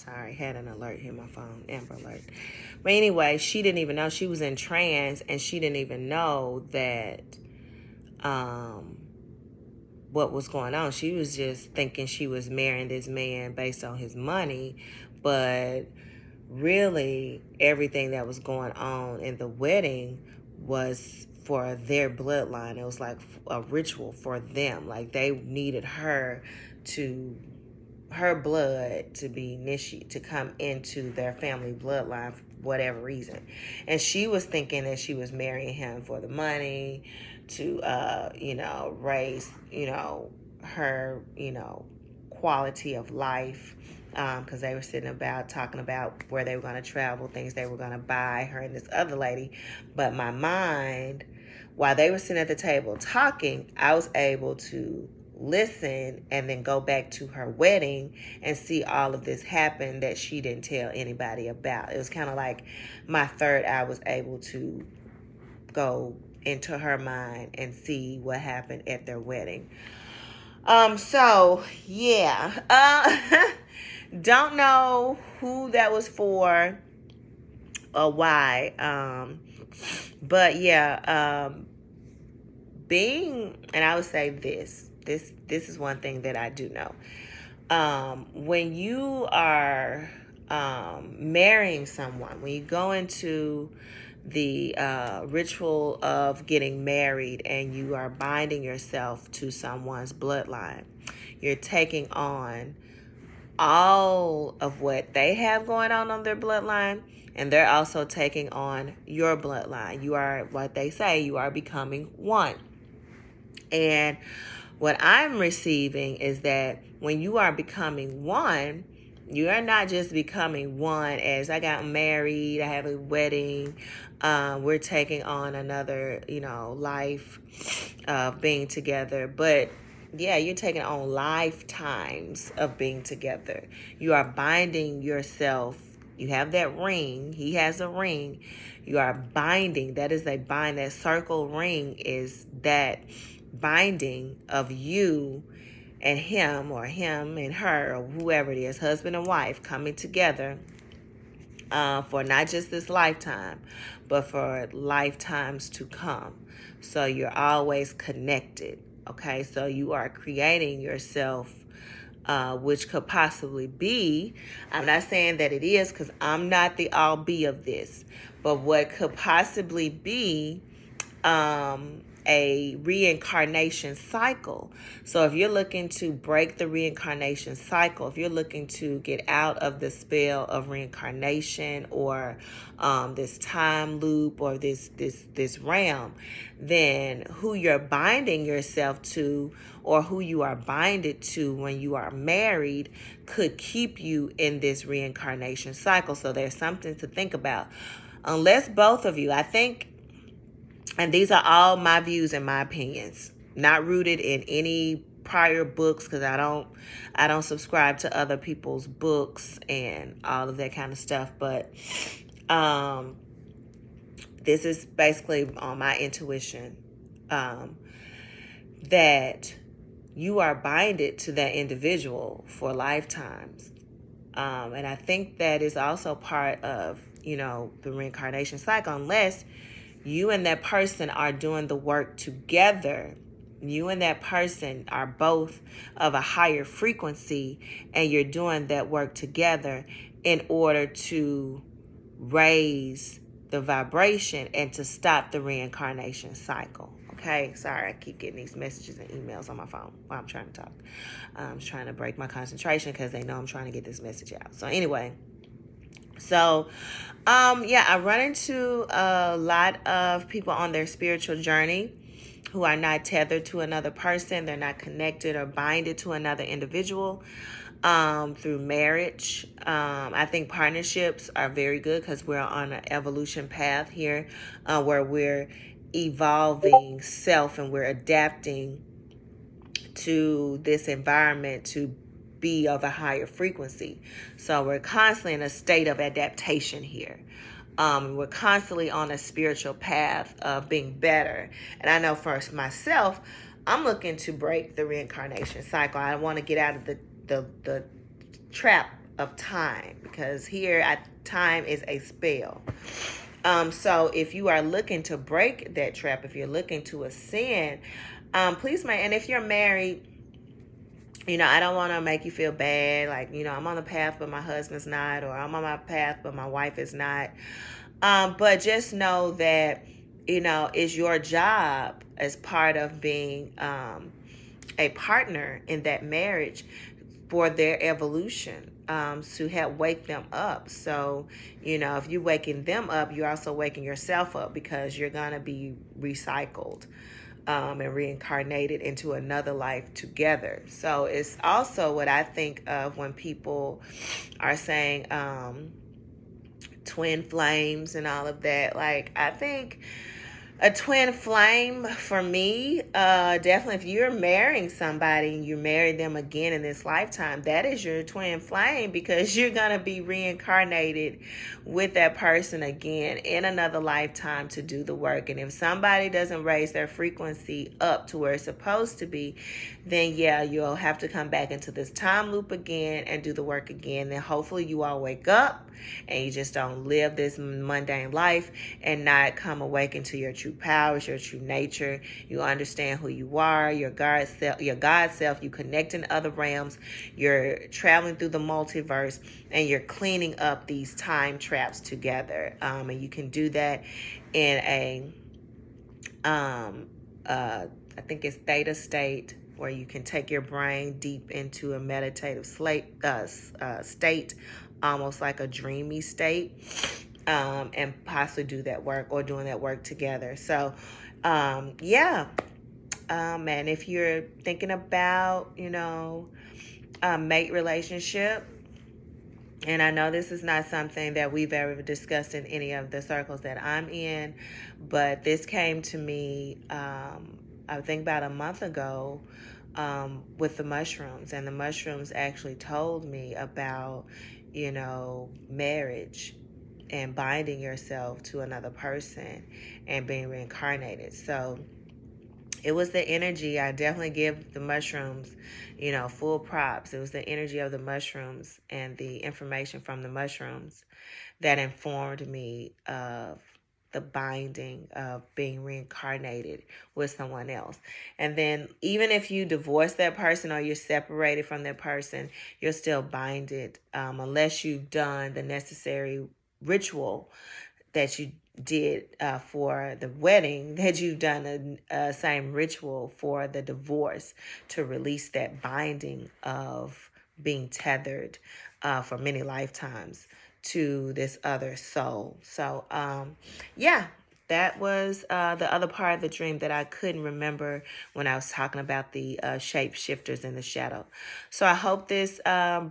Sorry, had an alert here, my phone, Amber Alert. But anyway, she didn't even know. She was in trance, and she didn't even know that what was going on. She was just thinking she was marrying this man based on his money, but really everything that was going on in the wedding was for their bloodline. It was like a ritual for them. Like they needed her blood to be initiated, to come into their family bloodline for whatever reason. And she was thinking that she was marrying him for the money, to raise her quality of life, because they were talking about where they were going to travel, things they were going to buy, her and this other lady. But my mind, while they were sitting at the table talking, I was able to listen and then go back to her wedding and see all of this happen that she didn't tell anybody about. It was kind of like my third eye was able to go into her mind and see what happened at their wedding. So yeah, don't know who that was for or why. But yeah, and I would say this is one thing that I do know. When you are marrying someone, when you go into the ritual of getting married and you are binding yourself to someone's bloodline, you're taking on all of what they have going on their bloodline, and they're also taking on your bloodline. You are, what they say, you are becoming one. And what I'm receiving is that when you are becoming one, you are not just becoming one as I got married, I have a wedding, we're taking on another, life of being together. But yeah, you're taking on lifetimes of being together. You are binding yourself. You have that ring. He has a ring. You are binding. That is a bind. That circle ring is that binding of you and him, or him and her, or whoever it is, husband and wife, coming together for not just this lifetime, but for lifetimes to come. So you're always connected. Okay, so you are creating yourself, which could possibly be, I'm not saying that it is, because I'm not the all be of this, but what could possibly be a reincarnation cycle. So if you're looking to break the reincarnation cycle, if you're looking to get out of the spell of reincarnation, or this time loop, or this realm, then who you're binding yourself to, or who you are binded to when you are married, could keep you in this reincarnation cycle. So there's something to think about. Unless both of you, I think, and these are all my views and my opinions, not rooted in any prior books, because I don't subscribe to other people's books and all of that kind of stuff. But this is basically on my intuition, that you are binded to that individual for lifetimes. And I think that is also part of, the reincarnation cycle, unless you and that person are doing the work together. You and that person are both of a higher frequency, and you're doing that work together in order to raise the vibration and to stop the reincarnation cycle. Okay, sorry, I keep getting these messages and emails on my phone while I'm trying to talk. I'm trying to break my concentration because they know I'm trying to get this message out. So anyway, I run into a lot of people on their spiritual journey who are not tethered to another person. They're not connected or binded to another individual through marriage. I think partnerships are very good, because we're on an evolution path here, where we're evolving self and we're adapting to this environment to be of a higher frequency. So we're constantly in a state of adaptation here. We're constantly on a spiritual path of being better. And I know for myself, I'm looking to break the reincarnation cycle. I want to get out of the trap of time, because here time is a spell. So if you are looking to break that trap, if you're looking to ascend, please, and if you're married, I don't want to make you feel bad. Like, I'm on the path, but my husband's not, or I'm on my path, but my wife is not. But just know that, it's your job as part of being a partner in that marriage for their evolution, to help wake them up. So, if you're waking them up, you're also waking yourself up, because you're going to be recycled and reincarnated into another life together. So it's also what I think of when people are saying twin flames and all of that. Like, I think a twin flame for me, definitely, if you're marrying somebody and you marry them again in this lifetime, that is your twin flame, because you're going to be reincarnated with that person again in another lifetime to do the work. And if somebody doesn't raise their frequency up to where it's supposed to be, then yeah, you'll have to come back into this time loop again and do the work again. Then hopefully you all wake up and you just don't live this mundane life and not come awaken to your true powers, your true nature. You understand who you are, your God self. You connect in other realms. You're traveling through the multiverse, and you're cleaning up these time traps together. And you can do that in a, I think it's theta state, where you can take your brain deep into a meditative state, almost like a dreamy state, and possibly do that work, or doing that work together. So, yeah. And if you're thinking about, a mate relationship, and I know this is not something that we've ever discussed in any of the circles that I'm in, but this came to me, I think about a month ago, with the mushrooms. And the mushrooms actually told me about, marriage and binding yourself to another person and being reincarnated. So it was the energy. I definitely give the mushrooms, full props. It was the energy of the mushrooms and the information from the mushrooms that informed me of the binding of being reincarnated with someone else. And then even if you divorce that person or you're separated from that person, you're still binded, unless you've done the necessary ritual that you did for the wedding, that you've done a same ritual for the divorce, to release that binding of being tethered for many lifetimes to this other soul. So, yeah, that was the other part of the dream that I couldn't remember when I was talking about the shapeshifters in the shadow. So I hope this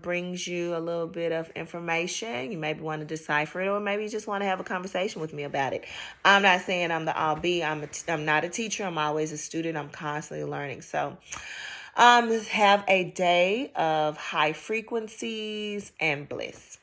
brings you a little bit of information. You maybe want to decipher it, or maybe you just want to have a conversation with me about it. I'm not saying I'm the all be. I'm not a teacher. I'm always a student. I'm constantly learning. So have a day of high frequencies and bliss.